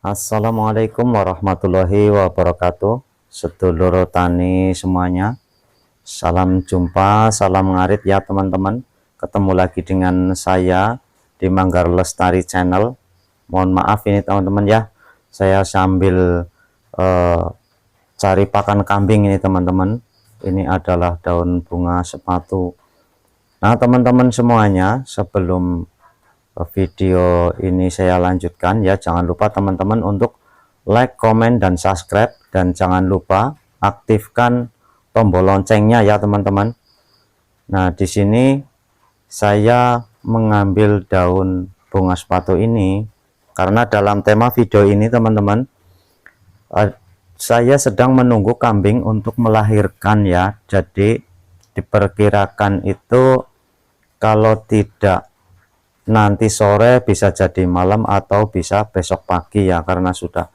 Assalamualaikum warahmatullahi wabarakatuh. Sedulur tani semuanya, salam jumpa, salam ngarit ya teman-teman. Ketemu lagi dengan saya di Manggar Lestari Channel. Mohon maaf ini teman-teman ya, saya sambil cari pakan kambing ini teman-teman. Ini adalah daun bunga sepatu. Nah teman-teman semuanya, sebelum video ini saya lanjutkan ya, jangan lupa teman-teman untuk like, komen, dan subscribe, dan jangan lupa aktifkan tombol loncengnya ya teman-teman. Nah di sini saya mengambil daun bunga sepatu ini karena dalam tema video ini teman-teman, saya sedang menunggu kambing untuk melahirkan ya. Jadi diperkirakan itu kalau tidak nanti sore bisa jadi malam atau bisa besok pagi ya, karena sudah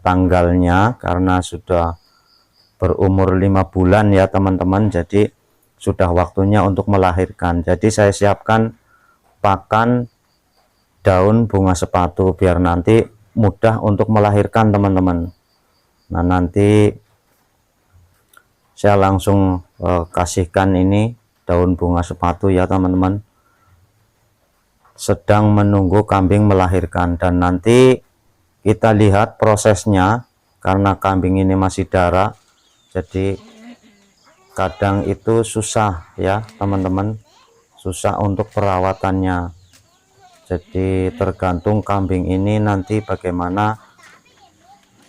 tanggalnya, karena sudah berumur 5 bulan ya teman-teman, jadi sudah waktunya untuk melahirkan. Jadi saya siapkan pakan daun bunga sepatu biar nanti mudah untuk melahirkan teman-teman. Nah nanti saya langsung kasihkan ini daun bunga sepatu ya teman-teman. Sedang menunggu kambing melahirkan, dan nanti kita lihat prosesnya. Karena kambing ini masih darah, jadi kadang itu susah ya teman-teman, susah untuk perawatannya. Jadi tergantung kambing ini nanti bagaimana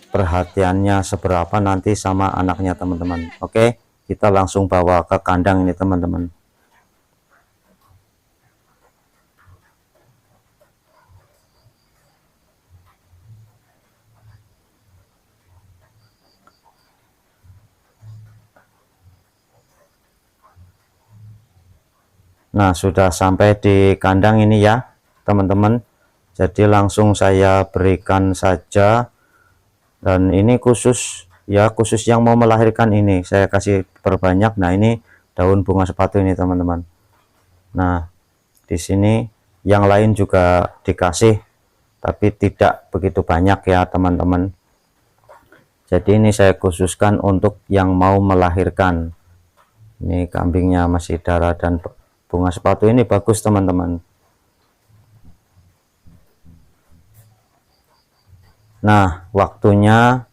perhatiannya, seberapa nanti sama anaknya teman-teman. Oke, kita langsung bawa ke kandang ini teman-teman. Nah sudah sampai di kandang ini ya teman-teman, jadi langsung saya berikan saja. Dan ini khusus ya, khusus yang mau melahirkan ini saya kasih perbanyak. Nah ini daun bunga sepatu ini teman-teman. Nah di sini yang lain juga dikasih, tapi tidak begitu banyak ya teman-teman. Jadi ini saya khususkan untuk yang mau melahirkan. Ini kambingnya masih darah, dan bunga sepatu ini bagus teman-teman. Nah waktunya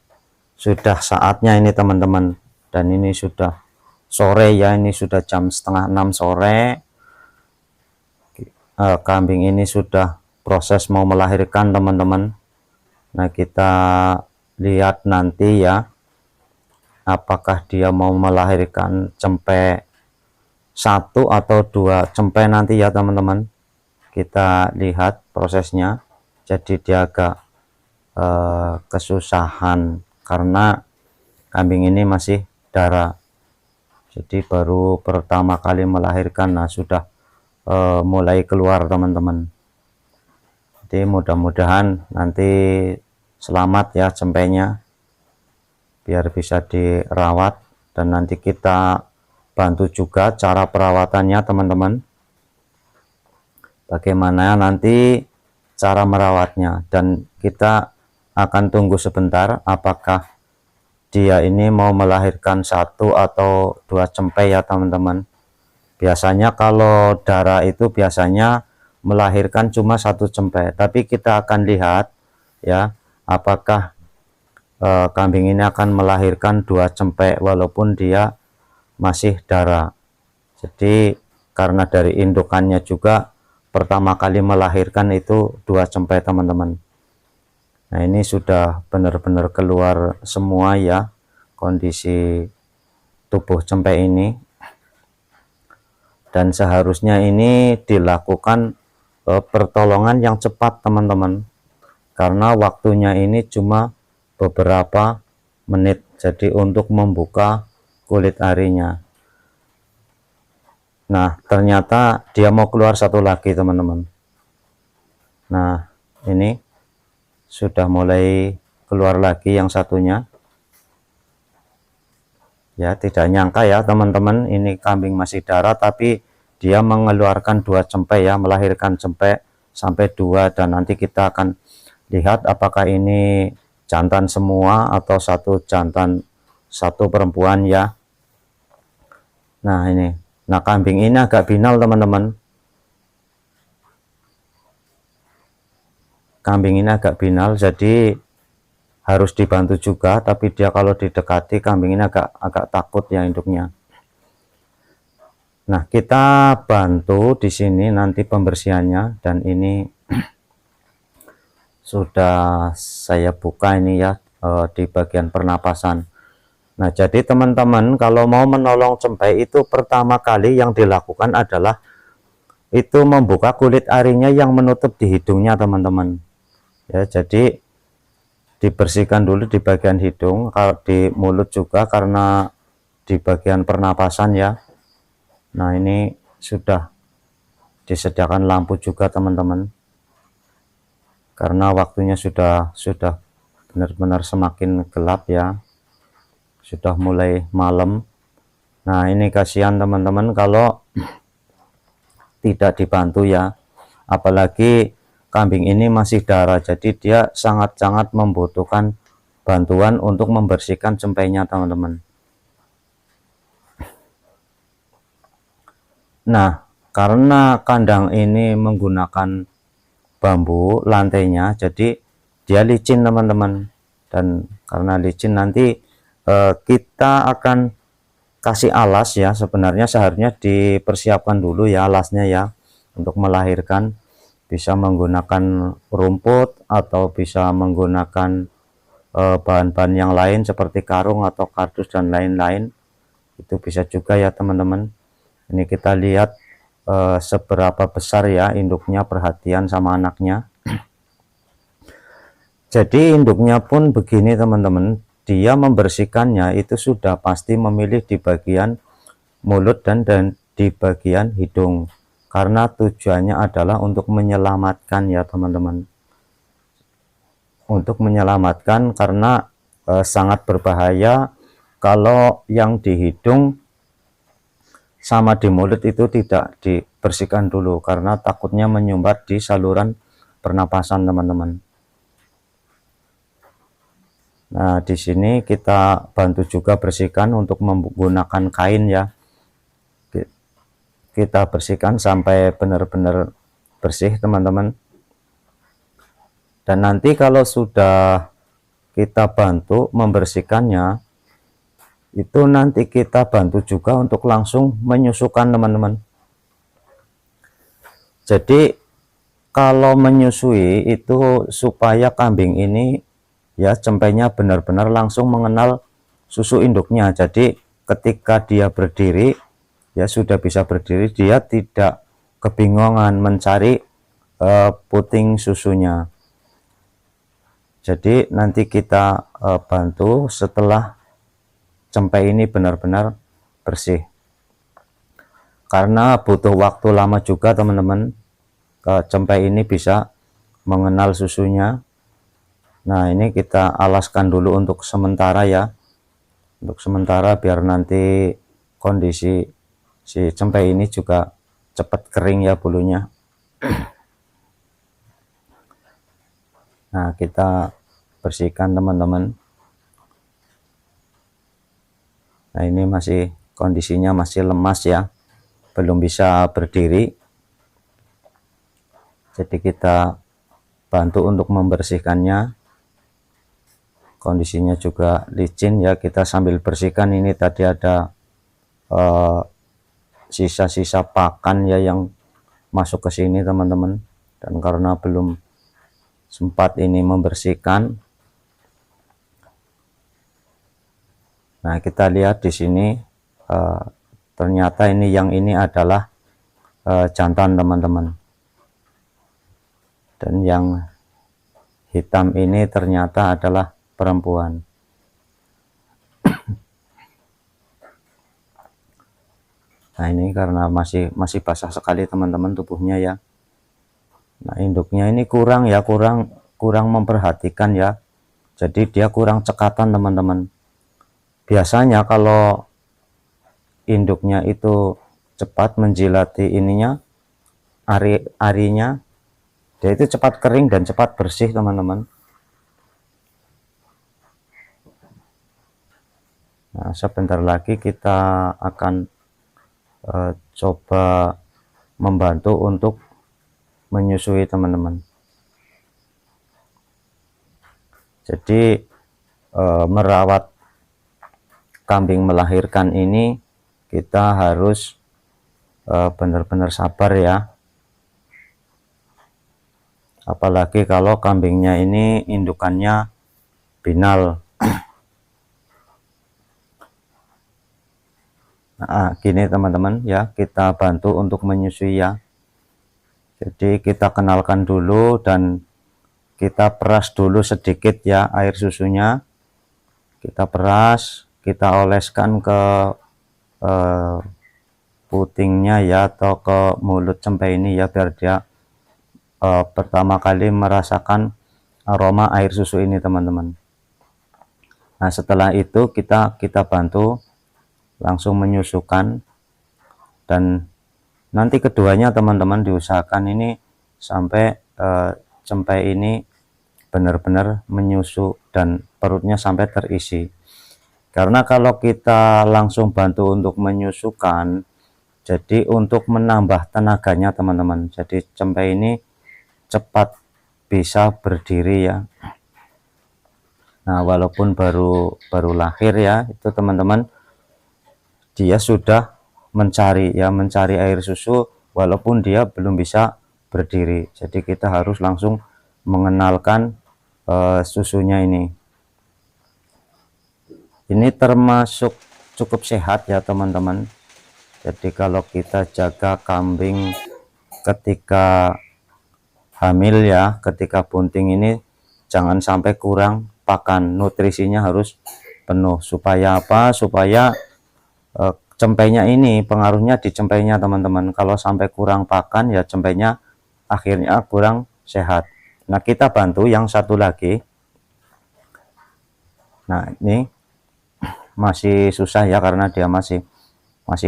sudah saatnya ini teman-teman, dan ini sudah sore ya, ini sudah jam setengah 6 sore. Kambing ini sudah proses mau melahirkan teman-teman. Nah kita lihat nanti ya, apakah dia mau melahirkan cempe 1 atau 2 cempe nanti ya teman-teman. Kita lihat prosesnya. Jadi dia agak kesusahan karena kambing ini masih darah, jadi baru pertama kali melahirkan. Nah sudah mulai keluar teman-teman. Jadi mudah-mudahan nanti selamat ya cempenya, biar bisa dirawat, dan nanti kita bantu juga cara perawatannya teman-teman, bagaimana nanti cara merawatnya. Dan kita akan tunggu sebentar apakah dia ini mau melahirkan 1 atau 2 cempe ya teman-teman. Biasanya kalau darah itu biasanya melahirkan cuma 1 cempe, tapi kita akan lihat ya apakah kambing ini akan melahirkan 2 cempe walaupun dia masih darah. Jadi karena dari indukannya juga pertama kali melahirkan itu 2 cempe teman-teman. Nah ini sudah benar-benar keluar semua ya kondisi tubuh cempe ini, dan seharusnya ini dilakukan pertolongan yang cepat teman-teman, karena waktunya ini cuma beberapa menit, jadi untuk membuka kulit arinya. Nah ternyata dia mau keluar 1 lagi teman-teman. Nah ini sudah mulai keluar lagi yang satunya ya. Tidak nyangka ya teman-teman, ini kambing masih darah tapi dia mengeluarkan 2 cempe ya, melahirkan cempe sampai 2, dan nanti kita akan lihat apakah ini jantan semua atau satu jantan satu perempuan ya. Nah ini, nah kambing ini agak binal teman-teman, kambing ini agak binal, jadi harus dibantu juga, tapi dia kalau didekati kambing ini agak takut ya induknya. Nah kita bantu di sini nanti pembersihannya, dan ini sudah saya buka ini ya di bagian pernapasan. Nah jadi teman-teman kalau mau menolong cempai itu pertama kali yang dilakukan adalah itu membuka kulit arinya yang menutup di hidungnya teman-teman ya. Jadi dibersihkan dulu di bagian hidung, kalau di mulut juga karena di bagian pernapasan ya. Nah ini sudah disediakan lampu juga teman-teman, karena waktunya sudah benar-benar semakin gelap ya, sudah mulai malam. Nah ini kasihan teman-teman kalau tidak dibantu ya, apalagi kambing ini masih darah, jadi dia sangat-sangat membutuhkan bantuan untuk membersihkan cempainya teman-teman. Nah karena kandang ini menggunakan bambu lantainya, jadi dia licin teman-teman, dan karena licin nanti kita akan kasih alas ya. Sebenarnya seharusnya dipersiapkan dulu ya alasnya ya, untuk melahirkan. Bisa menggunakan rumput atau bisa menggunakan bahan-bahan yang lain seperti karung atau kardus dan lain-lain, itu bisa juga ya teman-teman. Ini kita lihat seberapa besar ya induknya, perhatian sama anaknya. Jadi induknya pun begini teman-teman, dia membersihkannya itu sudah pasti memilih di bagian mulut dan di bagian hidung, karena tujuannya adalah untuk menyelamatkan ya teman-teman, untuk menyelamatkan, karena sangat berbahaya kalau yang di hidung sama di mulut itu tidak dibersihkan dulu, karena takutnya menyumbat di saluran pernapasan teman-teman. Nah di sini kita bantu juga bersihkan untuk menggunakan kain ya, kita bersihkan sampai benar-benar bersih teman-teman. Dan nanti kalau sudah kita bantu membersihkannya, itu nanti kita bantu juga untuk langsung menyusukan teman-teman. Jadi kalau menyusui itu supaya kambing ini ya cempainya benar-benar langsung mengenal susu induknya. Jadi ketika dia berdiri ya sudah bisa berdiri, dia tidak kebingungan mencari puting susunya. Jadi nanti kita bantu setelah cempai ini benar-benar bersih, karena butuh waktu lama juga teman-teman cempai ini bisa mengenal susunya. Nah ini kita alaskan dulu untuk sementara ya, untuk sementara biar nanti kondisi si cempai ini juga cepat kering ya bulunya. Nah kita bersihkan teman-teman. Nah ini masih kondisinya masih lemas ya, belum bisa berdiri, jadi kita bantu untuk membersihkannya. Kondisinya juga licin ya, kita sambil bersihkan. Ini tadi ada sisa-sisa pakan ya yang masuk ke sini teman-teman, dan karena belum sempat ini membersihkan. Nah kita lihat di sini ternyata ini yang ini adalah jantan teman-teman, dan yang hitam ini ternyata adalah perempuan. Nah ini karena masih basah sekali teman-teman tubuhnya ya. Nah induknya ini kurang ya, kurang memperhatikan ya, jadi dia kurang cekatan teman-teman. Biasanya kalau induknya itu cepat menjilati ininya, arinya, Dia itu cepat kering dan cepat bersih teman-teman. Nah, sebentar lagi kita akan coba membantu untuk menyusui teman-teman. Jadi merawat kambing melahirkan ini kita harus benar-benar sabar ya, apalagi kalau kambingnya ini indukannya binal. Nah, gini teman-teman ya, kita bantu untuk menyusui ya. Jadi kita kenalkan dulu dan kita peras dulu sedikit ya air susunya. Kita peras, kita oleskan ke putingnya ya, atau ke mulut cempe ini ya, biar dia pertama kali merasakan aroma air susu ini teman-teman. Nah, setelah itu kita bantu langsung menyusukan, dan nanti keduanya teman-teman diusahakan ini sampai cempe ini benar-benar menyusu dan perutnya sampai terisi. Karena kalau kita langsung bantu untuk menyusukan, jadi untuk menambah tenaganya teman-teman, jadi cempe ini cepat bisa berdiri ya. Nah, walaupun baru lahir ya, itu teman-teman, dia sudah mencari air susu walaupun dia belum bisa berdiri. Jadi kita harus langsung mengenalkan susunya ini. Ini termasuk cukup sehat ya teman-teman. Jadi kalau kita jaga kambing ketika hamil ya, ketika bunting ini jangan sampai kurang pakan, nutrisinya harus penuh. Supaya apa? Supaya cempenya ini pengaruhnya di cempenya teman-teman. Kalau sampai kurang pakan ya cempenya akhirnya kurang sehat. Nah, kita bantu yang satu lagi. Nah, ini masih susah ya karena dia masih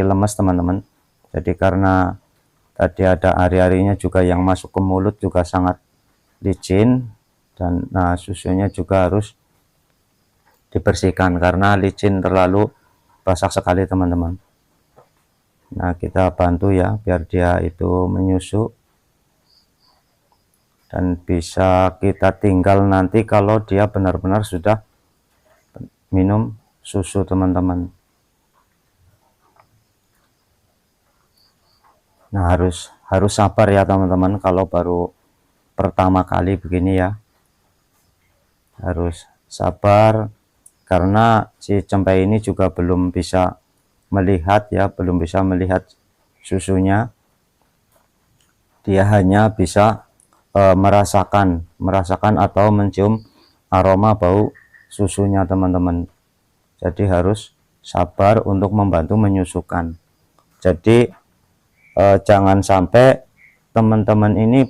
lemes teman-teman. Jadi karena tadi ada hari-harinya juga yang masuk ke mulut juga sangat licin, dan nah susunya juga harus dibersihkan karena licin, terlalu basah sekali teman-teman. Nah, kita bantu ya biar dia itu menyusu, dan bisa kita tinggal nanti kalau dia benar-benar sudah minum susu teman-teman. Nah, harus sabar ya teman-teman, kalau baru pertama kali begini ya, harus sabar karena si cempe ini juga belum bisa melihat ya, belum bisa melihat susunya. Dia hanya bisa merasakan atau mencium aroma bau susunya teman-teman. Jadi harus sabar untuk membantu menyusukan. Jadi jangan sampai teman-teman ini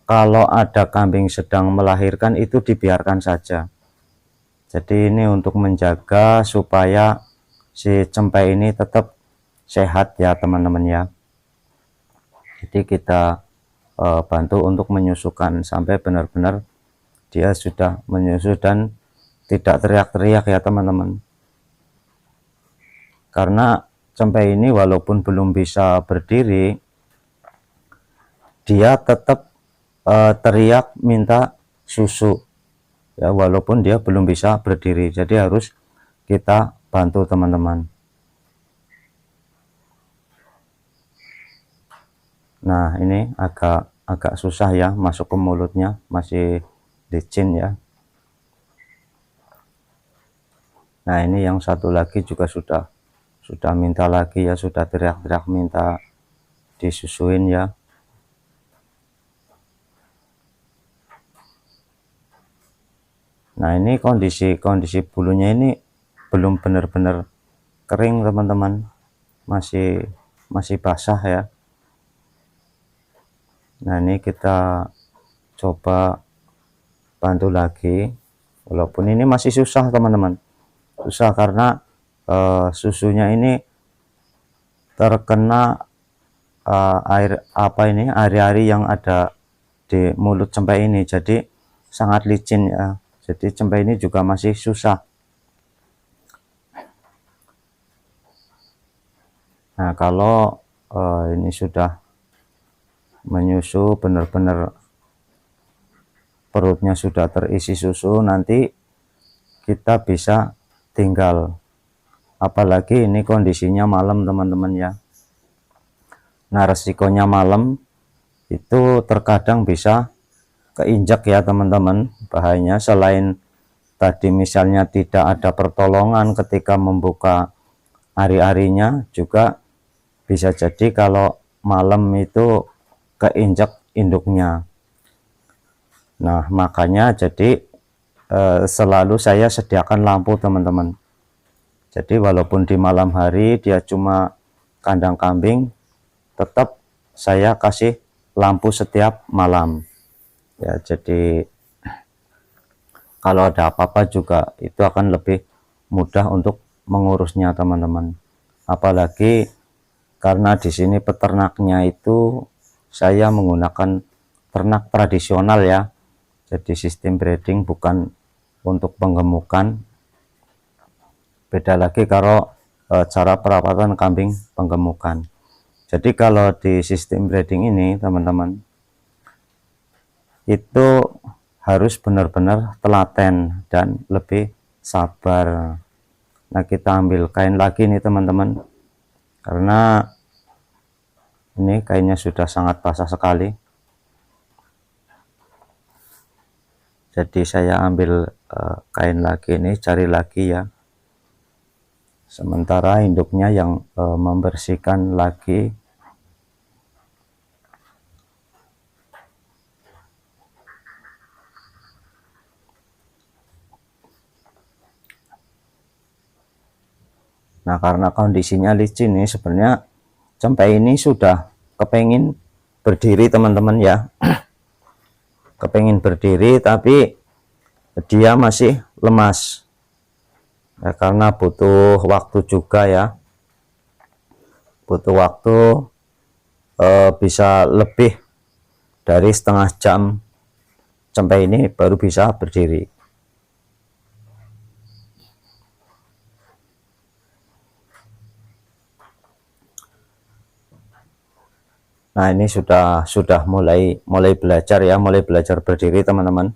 kalau ada kambing sedang melahirkan itu dibiarkan saja. Jadi ini untuk menjaga supaya si cempe ini tetap sehat ya teman-teman ya. Jadi kita bantu untuk menyusukan sampai benar-benar dia sudah menyusu dan tidak teriak-teriak ya teman-teman. Karena cempe ini walaupun belum bisa berdiri, dia tetap teriak minta susu ya, walaupun dia belum bisa berdiri. Jadi harus kita bantu teman-teman. Nah, ini agak susah ya masuk ke mulutnya, masih licin ya. Nah, ini yang satu lagi juga sudah minta lagi ya, sudah teriak-teriak minta disusuin ya. Nah, ini kondisi bulunya ini belum benar-benar kering teman-teman, masih basah ya. Nah, ini kita coba bantu lagi, walaupun ini masih susah teman-teman, susah karena susunya ini terkena air ari-ari yang ada di mulut cempe ini, jadi sangat licin ya. Jadi cempe ini juga masih susah. Nah, kalau ini sudah menyusu, benar-benar perutnya sudah terisi susu, nanti kita bisa tinggal. Apalagi ini kondisinya malam teman-teman ya. Nah, resikonya malam itu terkadang bisa keinjak ya teman-teman. Bahayanya selain tadi misalnya tidak ada pertolongan ketika membuka ari-arinya, juga bisa jadi kalau malam itu keinjak induknya. Nah, makanya jadi selalu saya sediakan lampu teman-teman. Jadi walaupun di malam hari dia cuma kandang kambing, tetap saya kasih lampu setiap malam ya. Jadi kalau ada apa-apa juga itu akan lebih mudah untuk mengurusnya teman-teman. Apalagi karena di sini peternaknya itu saya menggunakan ternak tradisional ya. Jadi sistem breeding, bukan untuk penggemukan. Beda lagi kalau cara perawatan kambing penggemukan. Jadi kalau di sistem breeding ini teman-teman, itu harus benar-benar telaten dan lebih sabar. Nah, kita ambil kain lagi nih teman-teman, karena ini kainnya sudah sangat basah sekali. Jadi saya ambil kain lagi nih, cari lagi ya. Sementara induknya yang membersihkan lagi. Nah, karena kondisinya licin nih, sebenarnya cempe ini sudah kepengin berdiri teman-teman ya. Kepengin berdiri tapi dia masih lemas ya, karena butuh waktu juga ya. Butuh waktu bisa lebih dari setengah jam cempe ini baru bisa berdiri. Nah, ini sudah mulai belajar ya, mulai belajar berdiri teman-teman.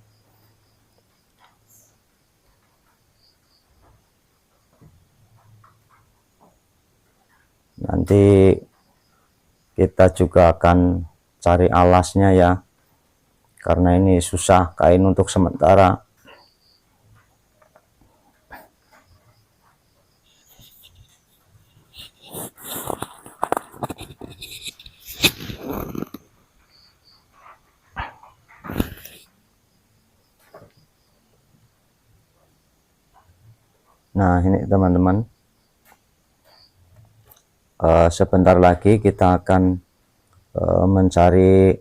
Nanti kita juga akan cari alasnya ya, karena ini susah kain untuk sementara. Nah, ini teman-teman, sebentar lagi kita akan mencari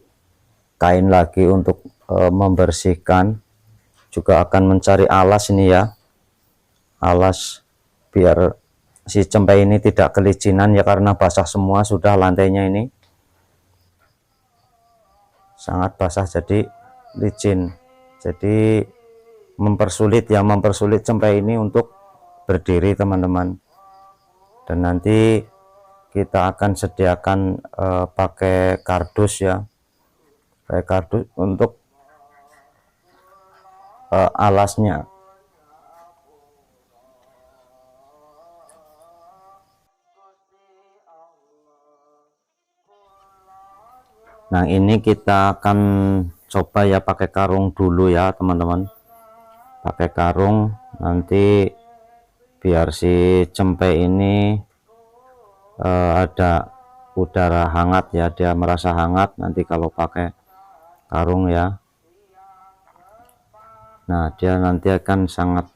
kain lagi untuk membersihkan, juga akan mencari alas ini ya, alas biar si cempe ini tidak kelicinan ya, karena basah semua sudah lantainya ini sangat basah jadi licin, jadi mempersulit cempe ini untuk berdiri teman-teman. Dan nanti kita akan sediakan pakai kardus ya, pakai kardus untuk alasnya. Nah, ini kita akan coba ya pakai karung dulu ya teman-teman, pakai karung, nanti biar si cempe ini ada udara hangat ya, dia merasa hangat nanti kalau pakai karung ya. Nah, dia nanti akan sangat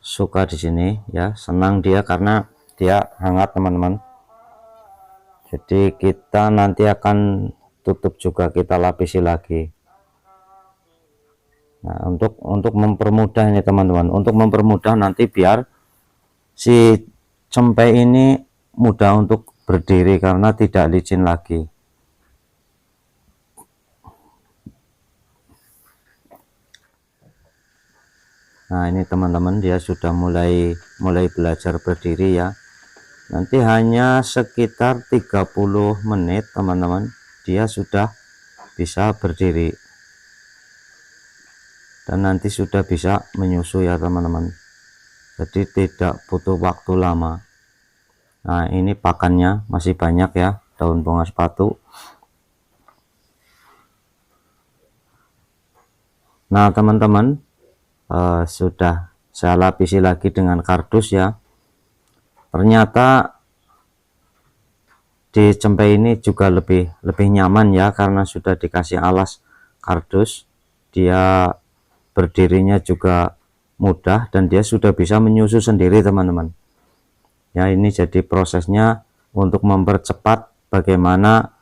suka di sini ya, senang dia karena dia hangat teman-teman. Jadi kita nanti akan tutup juga, kita lapisi lagi. Nah, untuk mempermudah ini teman-teman, untuk mempermudah nanti biar si cempe ini mudah untuk berdiri karena tidak licin lagi. Nah, ini teman-teman, dia sudah mulai belajar berdiri ya. Nanti hanya sekitar 30 menit teman-teman, dia sudah bisa berdiri dan nanti sudah bisa menyusui ya teman-teman. Jadi tidak butuh waktu lama. Nah, ini pakannya masih banyak ya, daun bunga sepatu. Nah teman-teman, sudah saya lapisi lagi dengan kardus ya. Ternyata di cempe ini juga lebih nyaman ya, karena sudah dikasih alas kardus. Dia berdirinya juga mudah dan dia sudah bisa menyusu sendiri teman-teman ya. Ini jadi prosesnya untuk mempercepat bagaimana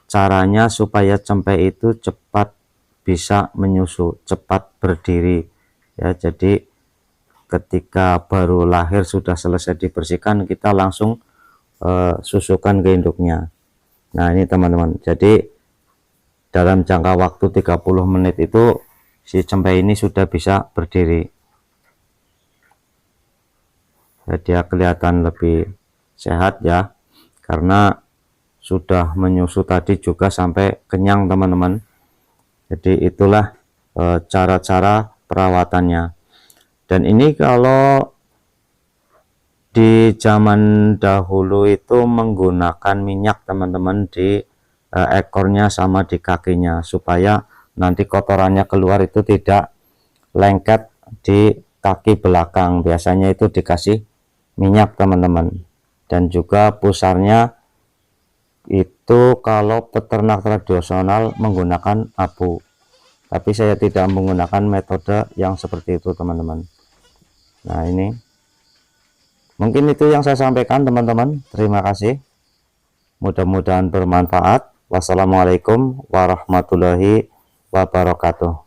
caranya supaya cempe itu cepat bisa menyusu, cepat berdiri ya. Jadi ketika baru lahir sudah selesai dibersihkan, kita langsung susukan ke induknya. Nah ini teman-teman, jadi dalam jangka waktu 30 menit itu si cempe ini sudah bisa berdiri ya. Dia kelihatan lebih sehat ya, karena sudah menyusu tadi juga sampai kenyang teman-teman. Jadi itulah cara-cara perawatannya. Dan ini kalau di zaman dahulu itu menggunakan minyak teman-teman di ekornya sama di kakinya, supaya nanti kotorannya keluar itu tidak lengket di kaki belakang. Biasanya itu dikasih minyak teman-teman. Dan juga pusarnya itu kalau peternak tradisional menggunakan abu, tapi saya tidak menggunakan metode yang seperti itu teman-teman. Nah ini mungkin itu yang saya sampaikan teman-teman. Terima kasih, mudah-mudahan bermanfaat. Wassalamualaikum warahmatullahi wabarakatuh.